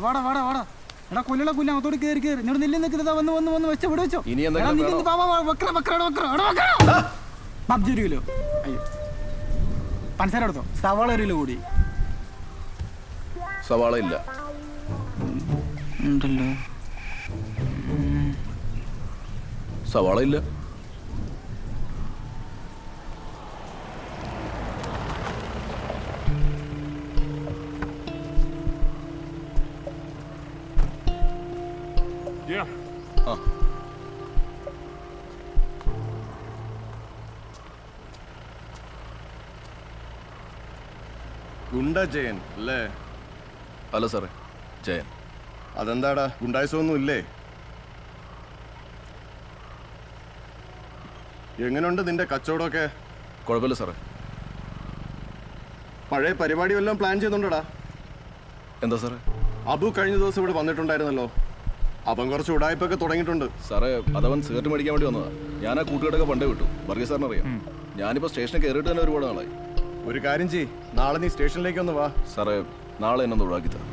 വാടാ വാടാ വാടാ എടാ കൊല്ലുള്ള പുല്ല അങ്ങോട്ട് കയറി കയറി ഇവിടെ നെല്ല് നിൽക്കുന്നത് വന്ന് വന്ന് വന്ന് വെച്ച് ഇവിടെ വെച്ചോ പബ്ജി 1 കിലോ അയ്യോ പഞ്ചസാര എടുത്തോ സവാള 1 കിലോ കൂടി സവാള ഇല്ല ഉണ്ടല്ലോ സവാള ഇല്ല ഗുണ്ട ജയൻ അല്ലേ? അല്ല സാറേ, ജയൻ. അതെന്താടാ, ഗുണ്ടായിസൊന്നും ഇല്ലേ? എങ്ങനെയുണ്ട് നിന്റെ കച്ചവടമൊക്കെ? കുഴപ്പമില്ല സാറേ. പഴയ പരിപാടി വല്ലതും പ്ലാൻ ചെയ്യുന്നുണ്ടോടാ? എന്താ സാറേ? അബു കഴിഞ്ഞ ദിവസം ഇവിടെ വന്നിട്ടുണ്ടായിരുന്നല്ലോ. അവൻ കുറച്ച് ഉടായ്പൊക്കെ തുടങ്ങിയിട്ടുണ്ട്. സാറേ, അതവൻ സിഗരറ്റ് മേടിക്കാൻ വേണ്ടി വന്നതാ. ഞാൻ ആ കൂട്ടുകെട്ടൊക്കെ പണ്ടേ വിട്ടു. വർഗീസ് സാറിന് അറിയാം. ഞാനിപ്പോൾ സ്റ്റേഷനിൽ കയറിയിട്ട് തന്നെ ഒരുപാട് നാളായി. ഒരു കാര്യം ചെയ്യ്, നാളെ നീ സ്റ്റേഷനിലേക്ക് ഒന്ന് വാ. സാറേ, നാളെ എന്നെ ഒഴിവാക്കി തരാം.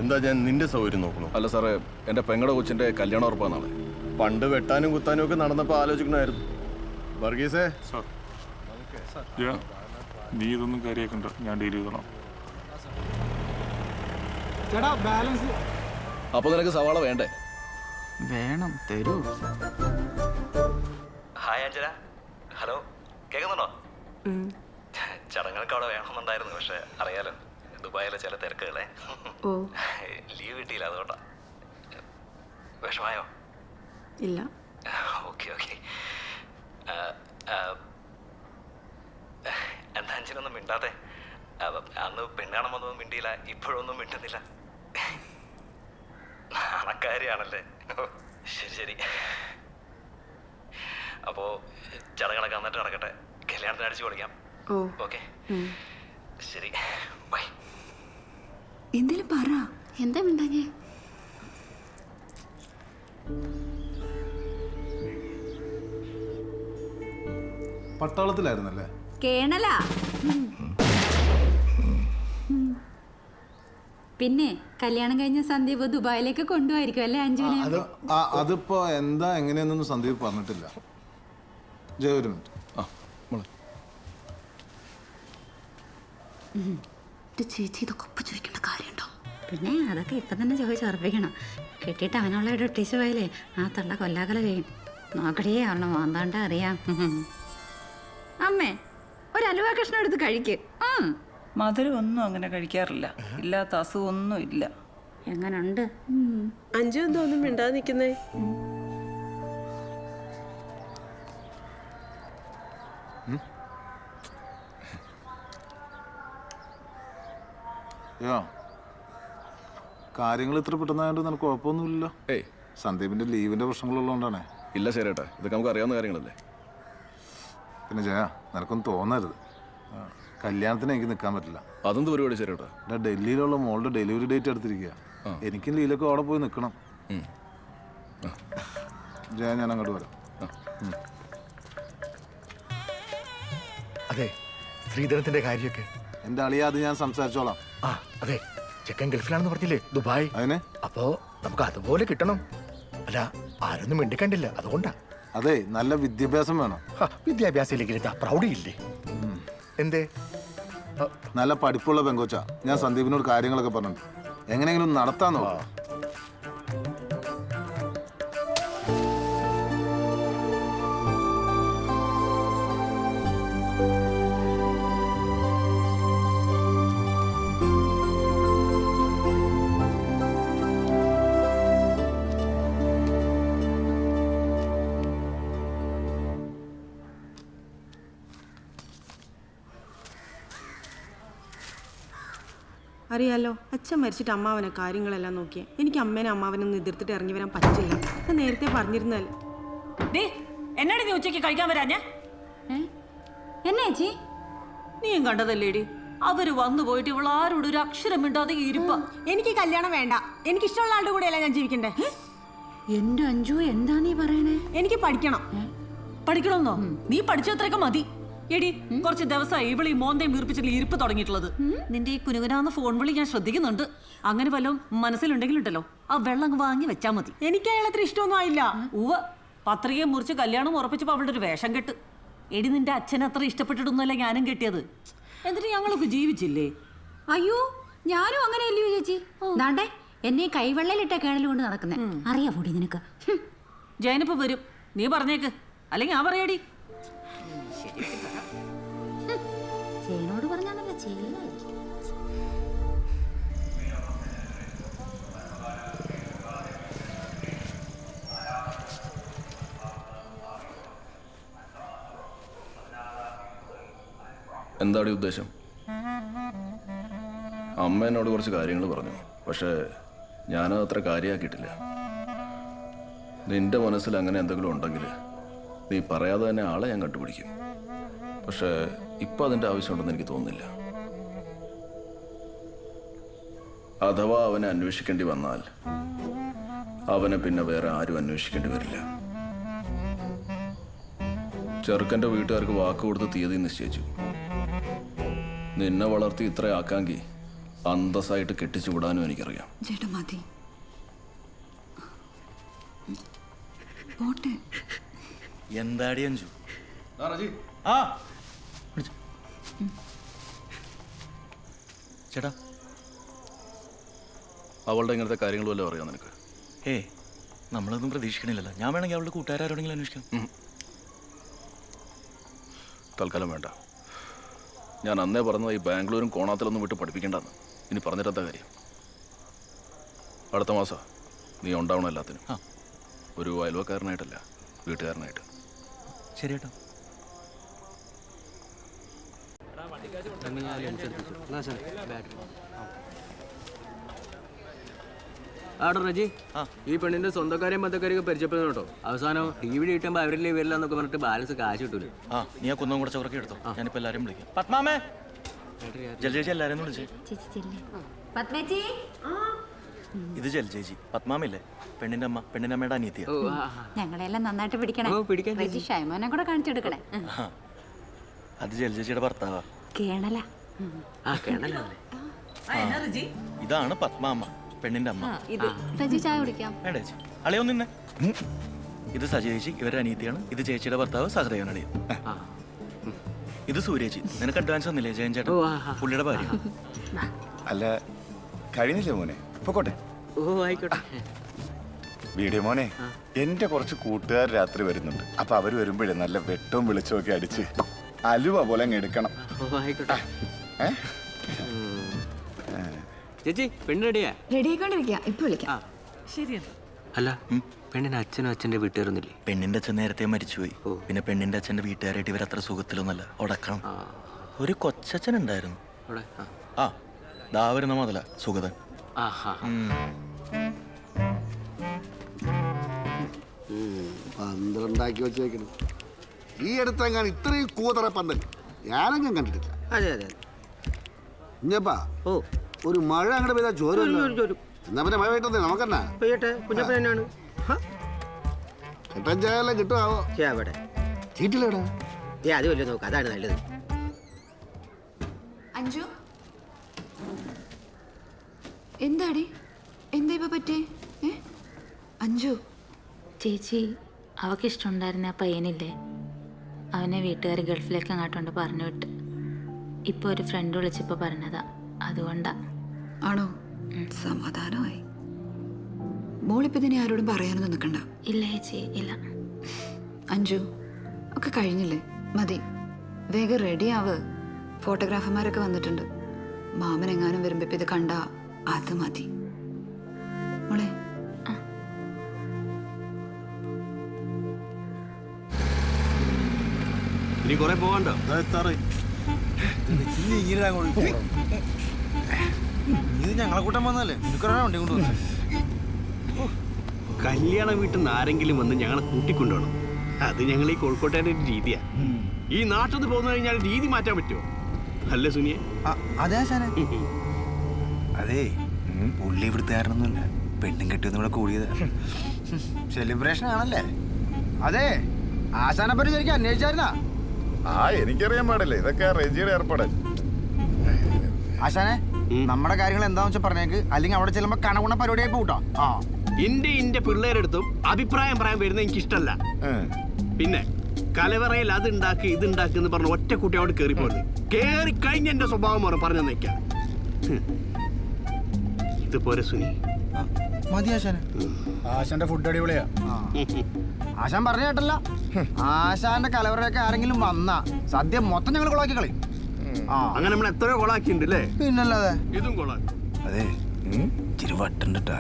എന്താ, ഞാൻ നിന്റെ സൗകര്യം നോക്കണോ? അല്ല സാറേ, എൻ്റെ പെങ്ങളുടെ കൊച്ചിൻ്റെ കല്യാണം ഉറപ്പാണ് നാളെ. പണ്ട് വെട്ടാനും കുത്താനും ഒക്കെ നടന്നപ്പോൾ ആലോചിക്കണമായിരുന്നു. വർഗീസേ, നീ ഇതൊന്നും കാര്യമാക്കണ്ട, ഞാൻ ഡീൽ ചെയ്തോളാം. അപ്പൊ നിനക്ക് സവാള വേണ്ടേ? വേണം, തരൂ. ഹായ് അഞ്ജന, ഹലോ, കേൾക്കുന്നുണ്ടോ? ചടങ്ങുകൾക്ക് അവിടെ വേണമെന്നുണ്ടായിരുന്നു, പക്ഷെ അറിയാലോ ദുബായിലെ ചില തിരക്കുകളെ. ലീവ് കിട്ടിയില്ല, അതുകൊണ്ടാ. വിഷമായോ? ഇല്ല. Okay okay. എന്താ അഞ്ജനൊന്നും മിണ്ടാതെ? അന്ന് പെണ്ണാണം വന്നൊന്നും മിണ്ടിയില്ല, ഇപ്പോഴൊന്നും മിണ്ടുന്നില്ല. നാണക്കാരിയാണല്ലേ? ശരി ശരി. അപ്പോൾ ചടങ്ങുകളൊക്കെ വന്നിട്ട് നടക്കട്ടെ, കല്യാണത്തിന് അടിച്ചു പൊളിക്കാം. ഓക്കെ, ശരി, ബൈ. എന്തേലും പറ. എന്താ മിണ്ടാഞ്ഞേ? പട്ടാളത്തിലായിരുന്നല്ലേ? കേണലാ. പിന്നെ കല്യാണം കഴിഞ്ഞ സന്ദീപ് ദുബായിലേക്ക് കൊണ്ടുപോയിരിക്കും അല്ലേ അഞ്ജുവിനെ? അതിപ്പോ എന്താ എങ്ങനെയെന്നൊന്നും സന്ദീപ് പറഞ്ഞിട്ടില്ല. ജയ, ഒരു മിനിറ്റ്. ചേച്ചി ഇതൊക്കെ ഒപ്പം ചോദിക്കേണ്ട കാര്യമുണ്ടോ? പിന്നെ അതൊക്കെ ഇപ്പം തന്നെ ചോദിച്ചുറപ്പിക്കണം. കെട്ടിയിട്ട് അവനുള്ള ഒട്ടീസ് പോയാലേ ആ തള്ള കൊല്ലാകല ചെയ്യും. നോക്കടിയേ അവളെ മാന്താണ്ട അറിയാം. അമ്മേ, ഒരു അലുവ കഷ്ണം എടുത്ത് കഴിക്ക്. മധുരം ഒന്നും അങ്ങനെ കഴിക്കാറില്ല, ഇല്ലാത്ത അസുഖമൊന്നും ഇല്ല. എങ്ങനുണ്ട്? അഞ്ചു എന്തോന്നും മിണ്ടാതെ നിൽക്കുന്നേ? കാര്യങ്ങൾ ഇത്ര പെട്ടെന്നായോണ്ട് നിനക്ക് കുഴപ്പമൊന്നുമില്ലല്ലോ? സന്ദീപിന്റെ ലീവിന്റെ പ്രശ്നങ്ങളുള്ളതുകൊണ്ടാണേ. ഇല്ല ശരിയേട്ടാ, ഇതൊക്കെ നമുക്ക് അറിയാവുന്ന കാര്യങ്ങളല്ലേ. പിന്നെ ജയ, നിനക്കൊന്നും തോന്നരുത്. കല്യാണത്തിന് എനിക്ക് നിൽക്കാൻ പറ്റില്ല. അതെന്ത് പരിപാടി ശരിയേട്ടാ? ഡൽഹിയിലുള്ള മോളുടെ ഡെലിവറി ഡേറ്റ് എടുത്തിരിക്കുക. എനിക്കും ലീലൊക്കെ അവിടെ പോയി നിൽക്കണം. ജയ, ഞാൻ അങ്ങോട്ട് വരാം. അതെ, ശ്രീധരത്തിന്റെ കാര്യമൊക്കെ എന്റെ അളിയ, അത് ഞാൻ സംസാരിച്ചോളാം. അതെ, ചെക്കൻ ഗൾഫിലാണെന്ന് പറഞ്ഞില്ലേ, ദുബായ്. അതിന് അപ്പോ നമുക്ക് അതുപോലെ കിട്ടണം. അല്ല, ആരൊന്നും മിണ്ടിക്കണ്ടില്ല, അതുകൊണ്ടാ. അതെ, നല്ല വിദ്യാഭ്യാസം വേണം. വിദ്യാഭ്യാസം ഇല്ലെങ്കിൽ എന്താ പ്രൗഢിയില്ലേ? എന്തേ? നല്ല പഠിപ്പുള്ള പെങ്കോച്ച. ഞാൻ സന്ദീപിനോട് കാര്യങ്ങളൊക്കെ പറഞ്ഞു, എങ്ങനെയെങ്കിലും നടത്താൻ നോക്കാം. അറിയാലോ, അച്ഛൻ മരിച്ചിട്ട് അമ്മാവനെ കാര്യങ്ങളെല്ലാം നോക്കിയേ. എനിക്ക് അമ്മേനെ അമ്മാവനൊന്നും എതിർത്തിട്ട് ഇറങ്ങി വരാൻ പറ്റില്ല. ഞാൻ നേരത്തെ പറഞ്ഞിരുന്നല്ലേ. എന്നോട് നീ ഉച്ചയ്ക്ക് കഴിക്കാൻ വരാഞ്ഞേ? എന്നാ ചേച്ചി? നീയും കണ്ടതല്ലേടി, അവര് വന്നു പോയിട്ട് ഇവളാരോട് ഒരു അക്ഷരം മിണ്ടാതെ ഇരിപ്പ. എനിക്ക് കല്യാണം വേണ്ട, എനിക്ക് ഇഷ്ടമുള്ള ആളുടെ കൂടെയല്ല ഞാൻ ജീവിക്കണ്ടേ. എന്റെ അഞ്ജു, എന്താ നീ പറയണേ? എനിക്ക് പഠിക്കണം. പഠിക്കണമെന്നോ? നീ പഠിച്ചത്രയൊക്കെ മതി. എടി കുറച്ച് ദിവസമായി ഇവളീ മോന്തയും വീർപ്പിച്ചിട്ടുള്ള ഇരിപ്പ് തുടങ്ങിയിട്ടുള്ളത്. നിന്റെ ഈ കുനുകുനാന്ന് ഫോൺ വിളി ഞാൻ ശ്രദ്ധിക്കുന്നുണ്ട്. അങ്ങനെ വല്ലതും മനസ്സിലുണ്ടെങ്കിലുണ്ടല്ലോ ആ വെള്ളം അങ്ങ് വാങ്ങി വെച്ചാ മതി. എനിക്ക് അയാളത്ര ഇഷ്ടമൊന്നും ആയില്ല. ഉവ്വ പത്രികയും മുറിച്ച് കല്യാണം ഉറപ്പിച്ചപ്പോ അവളുടെ ഒരു വേഷം കെട്ട്. എടി നിന്റെ അച്ഛനെ അത്ര ഇഷ്ടപ്പെട്ടിട്ടൊന്നുമല്ല ഞാനും കെട്ടിയത്. എന്നിട്ട് ഞങ്ങളൊക്കെ ജീവിച്ചില്ലേ? അയ്യോ ഞാനും അങ്ങനെയല്ലയോ ചേച്ചി. ദാണ്ടേ എന്നെ കൈവെള്ളയിലിട്ട കേണൽ കൊണ്ട് നടക്കുന്നേ അറിയാ പൊടി നിനക്ക്. ജയനിപ്പോ വരും, നീ പറഞ്ഞേക്ക്, അല്ലെങ്കിൽ ഞാൻ പറയാടി. ചേനോട് പറഞ്ഞാണല്ലോ ചെയ്യില്ലായിരിക്കും. എന്താടി ഉദ്ദേശം? അമ്മ എന്നോട് കുറച്ച് കാര്യങ്ങൾ പറഞ്ഞു, പക്ഷേ ഞാനത് അത്ര കാര്യമാക്കിയിട്ടില്ല. നിന്റെ മനസ്സിൽ അങ്ങനെ എന്തെങ്കിലും ഉണ്ടെങ്കിൽ നീ പറയാതെ തന്നെ ആളെ ഞാൻ കണ്ടുപിടിക്കും. പക്ഷേ ഇപ്പം അതിൻ്റെ ആവശ്യമുണ്ടെന്ന് എനിക്ക് തോന്നുന്നില്ല. അഥവാ അവനെ അന്വേഷിക്കേണ്ടി വന്നാൽ അവനെ പിന്നെ വേറെ ആരും അന്വേഷിക്കേണ്ടി വരില്ല. ചെറുക്കൻ്റെ വീട്ടുകാർക്ക് വാക്ക് കൊടുത്ത് തീയതി നിശ്ചയിച്ചു. നിന്നെ വളർത്തി ഇത്ര ആക്കാങ്കി അന്തസ്സായിട്ട് കെട്ടിച്ചു വിടാനും എനിക്കറിയാം. ചേട്ടാ മതി പോട്ടെ. എന്താടി അഞ്ചു? ചേട്ടാ, അവളുടെ ഇങ്ങനത്തെ കാര്യങ്ങൾ വല്ലതും അറിയാം നിനക്ക്? നമ്മളൊന്നും പ്രതീക്ഷിക്കണില്ലല്ലോ. ഞാൻ വേണമെങ്കിൽ അവളുടെ കൂട്ടുകാരോടെങ്കിലും അന്വേഷിക്കാം. തൽക്കാലം വേണ്ട. ഞാൻ അന്നേ പറഞ്ഞത് ഈ ബാംഗ്ലൂരും കോണാത്തിലൊന്നും വിട്ട് പഠിപ്പിക്കേണ്ടെന്ന്. ഇനി പറഞ്ഞിട്ടെന്താ കാര്യം? അടുത്ത മാസം നീ ഉണ്ടാവണം എല്ലാത്തിനും. ഒരു അയൽവക്കാരനായിട്ടല്ല, വീട്ടുകാരനായിട്ട്. ശരി കേട്ടോ. ആടോ റജി, ഈ പെണ്ണിന്റെ സ്വന്തക്കാരെയും ബന്ധക്കാരെയൊക്കെ പരിചയപ്പെടുന്നു കേട്ടോ. അവസാനം ഇവിടെ കിട്ടുമ്പോൾ അവരിലെ വരില്ലെന്നൊക്കെ പറഞ്ഞിട്ട് ബാലൻസ് കാശ് കിട്ടൂല. നീ ആ കുന്നം കൂടെ ചോറൊക്കെ എടുത്തോ. ഞാനിപ്പോ എല്ലാരും വിളിക്കാം. പത്മാമേ, ജലജേച്ചി എല്ലാരും വിളിച്ചേ. ഇത് ജലജേച്ചി, പത്മാമില്ലേ പെണ്ണിന്റെ അമ്മ, പെണ്ണിന്റെ അമ്മയുടെ അനിയത്തിയ. ഞങ്ങളെല്ലാം നന്നായിട്ട് പിടിക്കണേ. റജി ഷൈമോനെ കൂടെ കാണിച്ചെടുക്കണേ. അത് ജലജേച്ചിയുടെ ഭർത്താവാ, കേണല. ഇതാണ് പത്മാമ്മ, പെണ്ണിന്റെ അമ്മ. റജി ചായ കുടിക്കാം. വേണ്ട ചേച്ചി, അളിയൊന്നും നിന്നെ. ഇത് സജേച്ചി, ഇവരുടെ അനിയത്തിയാണ്. ഇത് ചേച്ചിയുടെ ഭർത്താവ് സഹദേവൻ അളിയൻ. ഇത് സൂര്യേച്ചി, നിനക്ക് അഡ്വാൻസ് ഒന്നില്ലേ ജയൻ ചേട്ടൻ, പുള്ളിയുടെ ഭാര്യ. അല്ല കഴിഞ്ഞില്ലേ മോനെ? പൊക്കോട്ടെ. ആയിക്കോട്ടെ. വീഡിയോ മോനെ, എന്റെ കുറച്ച് കൂട്ടുകാർ രാത്രി വരുന്നുണ്ട്. അപ്പൊ അവര് വരുമ്പോഴേ നല്ല വെട്ടവും വെളിച്ചവും ഒക്കെ അടിച്ച് അലുവ പോലെ അങ്ങ് എടുക്കണം. ആയിക്കോട്ടെ. ചേച്ചി, പെണ്ണ് റെഡിയാ? റെഡിയായിക്കൊണ്ടിരിക്കുക, ഇപ്പൊ വിളിക്കാം. ശരിയാണ്. അല്ല, പെണ്ണിന് അച്ഛനും അച്ഛന്റെ വീട്ടുകാരൊന്നുമില്ലേ? പെണ്ണിന്റെ അച്ഛൻ നേരത്തെ മരിച്ചുപോയി. പിന്നെ പെണ്ണിന്റെ അച്ഛന്റെ വീട്ടുകാരായിട്ട് ഇവർ അത്ര സുഖത്തിലൊന്നല്ല, ഉടക്കണം. ഒരു കൊച്ചച്ഛൻ ഉണ്ടായിരുന്നു. ആ ദാ വരുന്ന മുതല സുഗതൻ. പന്ത്രണ്ടാക്കി വെച്ചേക്കണം. ഈ അടുത്തെങ്ങാൻ ഇത്രയും കൂതറ പന്തൽ ഞാനെങ്ങും കണ്ടിട്ടില്ല. അതെ അതെ. കുഞ്ഞപ്പാ, ഒരു മഴ അങ്ങോട്ട് പെയ്താൽ ചോരും. എന്നാ പിന്നെ മഴ പെയ്യട്ടെ, നമുക്കെന്നാ പെയ്യട്ടെ. കുഞ്ഞപ്പൻ തന്നെയാണ്. കെട്ടൻ ചായെല്ലാം കിട്ടുമാവോ? ചീറ്റില്ലടാ. അത് വല്ല നോക്ക്, അതാണ് നല്ലത്. അഞ്ജു, എന്താടി? എന്താ ഇപ്പൊ പറ്റേ? അഞ്ജു ചേച്ചി, അവൾക്ക് ഇഷ്ടമുണ്ടായിരുന്ന ആ പയ്യനില്ലേ, അവനെ വീട്ടുകാർ ഗൾഫിലേക്ക് അങ്ങോട്ടുണ്ട് പറഞ്ഞു വിട്ട്. ഇപ്പൊ ഒരു ഫ്രണ്ട് വിളിച്ചപ്പോ പറഞ്ഞതാ, അതുകൊണ്ടാ. ആണോ? സമാധാനമായി. മോളിപ്പോ ഇതിനെ ആരോടും പറയാനൊന്നും നിൽക്കണ്ട. ഇല്ല ചേച്ചി, ഇല്ല. അഞ്ജു, ഒക്കെ കഴിഞ്ഞില്ലേ, മതി. വേഗം റെഡി ആവ്. ഫോട്ടോഗ്രാഫർമാരൊക്കെ വന്നിട്ടുണ്ട്. മാമൻ എങ്ങാനും വരുമ്പോ ഇത് കണ്ട അത് മതി മോളെ. ഇനി കുറെ പോകണ്ടോ? ഇത് ഞങ്ങളെ കൂട്ടം വന്നല്ലേ, നിനക്കൊരാ വണ്ടി കൊണ്ടുവന്നു. കല്യാണ വീട്ടിൽ നിന്ന് ആരെങ്കിലും വന്ന് ഞങ്ങളെ കൂട്ടിക്കൊണ്ടുപോകണം. അത് ഞങ്ങൾ ഈ കോഴിക്കോട്ടുകാരുടെ ഒരു രീതിയാ. ഈ നാട്ടിൽ നിന്ന് പോന്നു കഴിഞ്ഞാൽ രീതി മാറ്റാൻ പറ്റുമോ? അല്ലേ സുനിയെ? അതെ ആശാനെ. അതെ, പുള്ളി ഇവിടുത്തുകാരനൊന്നുമില്ല, പെണ്ണും കെട്ടിയൊന്നും ഇവിടെ കൂടിയതാ. സെലിബ്രേഷൻ ആണല്ലേ? അതെ, ആശാനെ പറ്റി ശരിക്കും അന്വേഷിച്ചായിരുന്നാ? ആ എനിക്കറിയാൻ പാടില്ല, ഇതൊക്കെ റെജിയുടെ ഏർപ്പാട്. ആശാനെ നമ്മുടെ കാര്യങ്ങൾ എന്താന്ന് വെച്ചാൽ പറഞ്ഞേക്ക്, അല്ലെങ്കിൽ അവിടെ ചെല്ലുമ്പോ കണകുണ പരിപാടിയായി പോട്ടോ. ആ എന്റെ പിള്ളേരെടുത്തും അഭിപ്രായം പറയാൻ വരുന്നത് എനിക്ക് ഇഷ്ടമല്ല. പിന്നെ കലവറയിൽ അതുണ്ടാക്കി ഇതുണ്ടാക്കി എന്ന് പറഞ്ഞ ഒറ്റ കുട്ടി അവിടെ കയറി പോയത് കേറി കഴിഞ്ഞ എന്റെ സ്വഭാവം മാറും പറഞ്ഞു നിൽക്കാം. ഇതുപോലെ സുനി മതി ആശാനെ. ആശാന്റെ ഫുഡ് അടിപൊളിയാ. ആശാൻ പറഞ്ഞ കേട്ടല്ല, ആശാന്റെ കലവറയൊക്കെ ആരെങ്കിലും വന്നാ സദ്യ മൊത്തം ഞങ്ങൾ കൊളാക്കി കളയും. അങ്ങനെ നമ്മൾ എത്രയോ കൊളാക്കിണ്ട് അല്ലേ? പിന്നല്ലാതെ ഇതും കൊളാക്കി. അതെ ഇച്ചിരി വട്ടുണ്ടാ.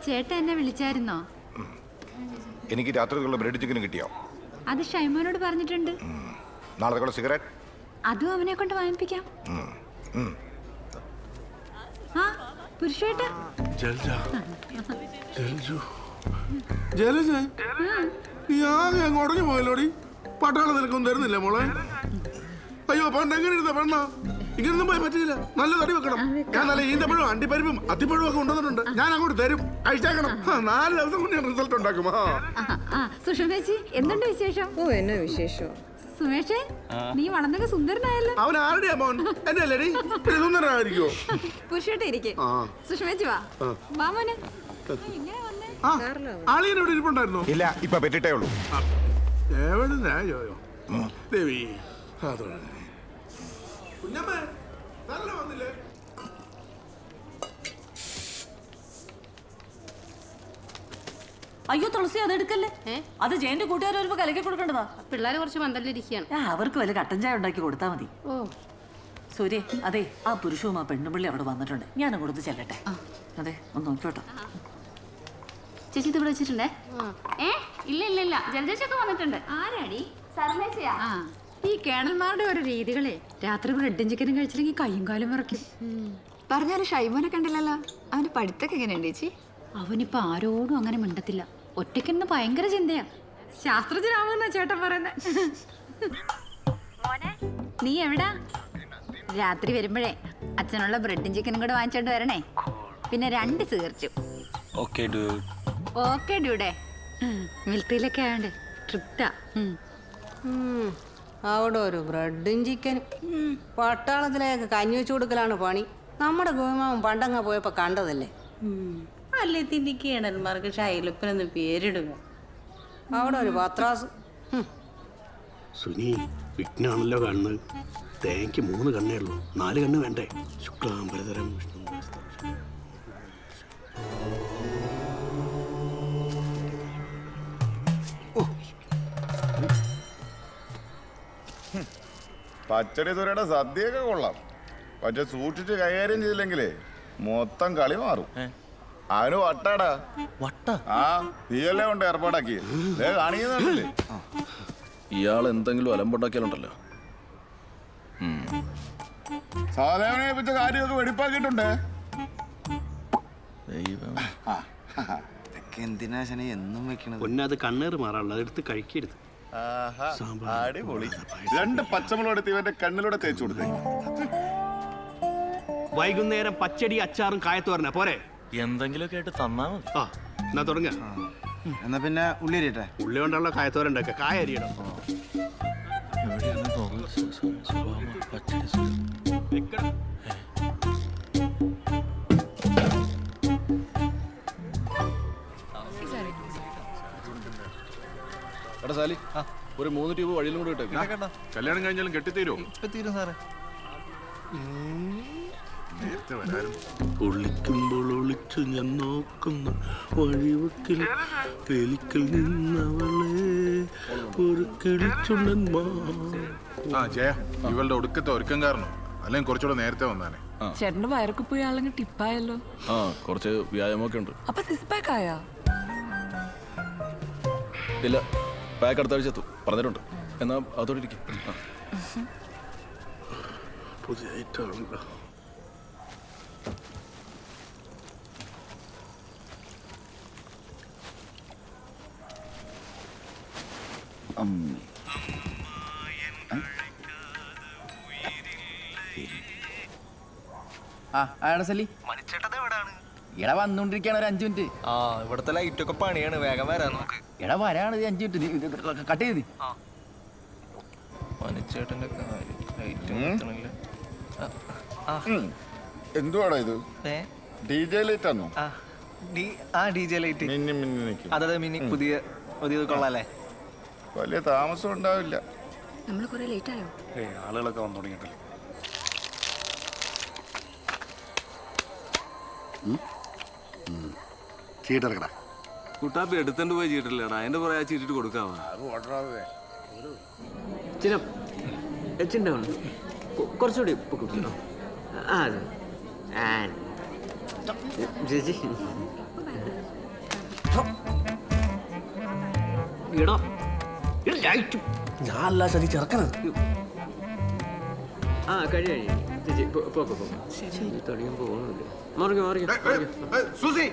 ചേട്ടൻ എന്നെ വിളിച്ചായിരുന്നോ? എനിക്ക് രാത്രിക്കുള്ള ബ്രെഡ് ചിക്കൻ കിട്ടിയോ? അത് ഷൈമോനോട് പറഞ്ഞിട്ടുണ്ട്. നാളത്തേക്കുള്ള സിഗരറ്റ് അതും അവനെ കൊണ്ട് വാങ്ങിപ്പിക്കാം. ആ പുരുഷേട്ട ജലജ നീ ആകെ അങ്ങ് ഉടഞ്ഞു പോയല്ലോടി. പട്ടാളം നിനക്കൊന്നും തരുന്നില്ല മോളെ. അയ്യോ പണ്ട് എങ്ങനെ ഇരുന്ന പെണ്ണ, ഇങ്ങനൊന്നും പോയി പറ്റില്ല. നല്ല തടി വെക്കണം. ഞാൻ നല്ല ഈന്തപ്പഴവും അണ്ടിപ്പരിപ്പും അത്തിപ്പഴവും ഒക്കെ കൊണ്ടുവന്നിട്ടുണ്ട്. ഞാൻ അങ്ങോട്ട് തരും, അയച്ചേക്കണം. 4 ദിവസം കൊണ്ട് ഞാൻ റിസൾട്ട് ഉണ്ടാക്കും. സുഷമേച്ചി എന്തുണ്ട് വിശേഷം? ഓ എന്നാ വിശേഷം? സുമേഷേ നീ വളർന്നൊക്കെ സുന്ദരനായല്ലോ. അവൻ ആരുടെയാ മോൻ? എന്റെ അല്ലേടി സുന്ദരനായിരിക്കോ? പുരുഷേട്ട ഇരിക്കെ. സുഷമേച്ചി വാ വാ മോനെ. ഇങ്ങനെ വന്നേ. ആളിയനോട് ഇരിപ്പുണ്ടായിരുന്നോ? ഇല്ല, ഇപ്പൊ പറ്റിട്ടേ ഉള്ളൂ. എവിടെയോ ദേവി കുഞ്ഞമ്മേ നല്ല വന്നില്ലേ? അയ്യോ തുളസി അത് എടുക്കല്ലേ. അത് ജയന്റെ കൂട്ടുകാർ വരുമ്പോ കലക്കി കൊടുക്കേണ്ടതാ. പിള്ളേര് കുറച്ച് പന്തലിരിക്കുകയാണ്. അവർക്ക് വല്ല കട്ടൻ ചായ ഉണ്ടാക്കി കൊടുത്താൽ മതി. ഓ സൂര്യ, അതെ ആ പുരുഷവും ആ പെണ്ണുപിള്ളി അവിടെ വന്നിട്ടുണ്ട്. ഞാൻ അങ്ങോട്ട് ചെല്ലട്ടെ. അതെ ഒന്ന് നോക്കിയോട്ടോ. ചേച്ചി ഇത് ഇവിടെ വെച്ചിട്ടുണ്ടേ. ഇല്ല ഇല്ല ഇല്ല ജലജേച്ചൊക്കെ വന്നിട്ടുണ്ട്. ആരാടി? സർമേച്ചയാ. ഈ കേണൽമാരുടെ ഓരോ രീതികളെ. രാത്രി ബ്രെഡും ചിക്കനും കഴിച്ചില്ലെങ്കിൽ കയ്യും കാലും വിറയ്ക്കും. പറഞ്ഞാലും ഷൈമോനെ കണ്ടില്ലല്ലോ. അവന് പഠിത്തൊക്കെ എങ്ങനെയുണ്ട് ചേച്ചി? അവനിപ്പോ ആരോടും അങ്ങനെ മിണ്ടത്തില്ല. ഒറ്റയ്ക്കെന്ന് ഭയങ്കര ചിന്തയാ. ശാസ്ത്രജ്ഞനാവുന്ന ചേട്ടൻ പറയുന്നത്. നീ എവിടാ? രാത്രി വരുമ്പോഴേ അച്ഛനുള്ള ബ്രെഡും ചിക്കനും കൂടെ വാങ്ങിച്ചോണ്ട് വരണേ. പിന്നെ 2 സിഗരറ്റും. ഓക്കെ ഡ്യൂഡേ. മിലിറ്ററിയിലൊക്കെ ആയോണ്ട് ട്രിപ്റ്റാ. അവിടെ ഒരു ബ്രെഡും ചിക്കനും. പട്ടാളത്തിലേക്ക് കഞ്ഞി വെച്ച് കൊടുക്കലാണ് പണി. നമ്മുടെ ഗോമാവൻ പണ്ടങ്ങ പോയപ്പോ കണ്ടതല്ലേ. അല്ലേ തിന്റെ കേണന്മാർക്ക് ഷൈലപ്പനെന്ന് പേരിടുക. അവിടെ ഒരു പത്രാസ്. സുനി വിഘ്നാണല്ലോ കണ്ണ്. തേങ്ങയ്ക്ക് 3 കണ്ണേ ഉള്ളൂ, 4 കണ്ണ് വേണ്ടേ? ശുക്ലാംബരധരം വിഷ്ണു. പച്ചടി തുരയുടെ സദ്യയൊക്കെ കൊള്ളാം, പക്ഷെ സൂക്ഷിച്ച് കൈകാര്യം ചെയ്തില്ലെങ്കിലേ മൊത്തം കളി മാറും. അവന് വട്ടാടാ. ആ നീയല്ലേ കൊണ്ട് ഏർപ്പാടാക്കി കാണിക്കുന്നുണ്ടല്ലേ. ഇയാൾ എന്തെങ്കിലും അലമ്പുണ്ടാക്കിയാലുണ്ടല്ലോ. സാധാരണ വെച്ച കാര്യമൊക്കെ വെടിപ്പാക്കിയിട്ടുണ്ടേ. എന്തിനാ എന്നും വെക്കണത്? പൊന്നത് കണ്ണേറ് മാറാനുള്ള, അതെടുത്ത് കഴിക്കരുത്. അടിപൊളി. 2 പച്ചമുളക് എടുത്ത് ഇവന്റെ കണ്ണിലൂടെ തേച്ചു കൊടുത്തേ. വൈകുന്നേരം പച്ചടി അച്ചാറും കായത്തോരന പോരെ? എന്തെങ്കിലുമൊക്കെ ആയിട്ട് തന്നാ മതി. ആ എന്നാ തുടങ്ങ. എന്നാ പിന്നെ ഉള്ളി അരിയട്ടെ. ഉള്ളി കൊണ്ടുള്ള കായത്തോരൻ ഉണ്ടാക്കുക. കായ അരിയണം. എടാ സാലി, ഒരു 3 ട്യൂബ് വഴിയിലും കൂടെ ഇട്ടേക്ക്. കല്യാണം കഴിഞ്ഞാലും കെട്ടിത്തീരും. തീരും സാറേ. ഒളിക്കുമ്പോൾ ഒളിച്ചു ഞാൻ നോക്കുന്നു വഴിവക്കിൽ വെലിക്കൽ നിന്നവളെ ഒരു കിളിച്ചുണ്ടൻ. ആ ജയ, ഇവളുടെ ഒടുക്കത്തെ ഒരുക്കം കാരണം അല്ലെങ്കിൽ കുറച്ചുകൂടെ നേരത്തെ വന്നാനെ. ചേട്ടന്റെ വയറൊക്കെ പോയി ആളെങ്കിൽ ടിപ്പായല്ലോ. ആ കുറച്ച് വ്യായാമമൊക്കെ ഉണ്ട്. അപ്പൊ 6 പാക്ക് ആയാ? ഇല്ല, പാക്ക് അടുത്ത ആഴ്ച എത്തും പറഞ്ഞിട്ടുണ്ട്. എന്നാ അതോടെ ഇരിക്കും. പുതിയായിട്ടാണല്ലോ. ആടെ സല്ലി എടാ വന്നോണ്ടിരിക്കാണ് ഒരു 5 മിനിറ്റ്. ആ ഇവിടുത്തെ ലൈറ്റ് ഒക്കെ പണിയാണ്, വേഗം വരാൻ നോക്ക്. എടാ വരാണ് 5 മിനിറ്റ്, കട്ട് ചെയ്ത്. മനുച്ചേട്ടന്റെ എന്തുവാടാ ഇത്? DJ ലൈറ്റ് ആണോ? DJ light. മിന്നി മിന്നി നിൽക്കും. അതെ മിനി, പുതിയത് കൊള്ളാല്ലേ? വലിയ താമസം ഉണ്ടാവില്ല. നമ്മൾ കുറെ ലേറ്റ് ആയോ? ആളുകളൊക്കെ വന്നു തുടങ്ങിയിട്ടല്ലോ. ചീട്ടിറക്കടാ. കുട്ടാപ്പി എടുത്തോണ്ട് പോയി ചീട്ടില്ലടാ, അതിന്റെ പറയാ ചീട്ടിട്ട് കൊടുക്കാവാ. കുറച്ചുകൂടി ചേച്ചി ഞാൻ അല്ല ശരി ചെറുക്കണത്. കഴിയും ചേച്ചി, പോ. ശരി തുടങ്ങി പോകുന്നില്ല. മറിഞ്ഞു സൂസി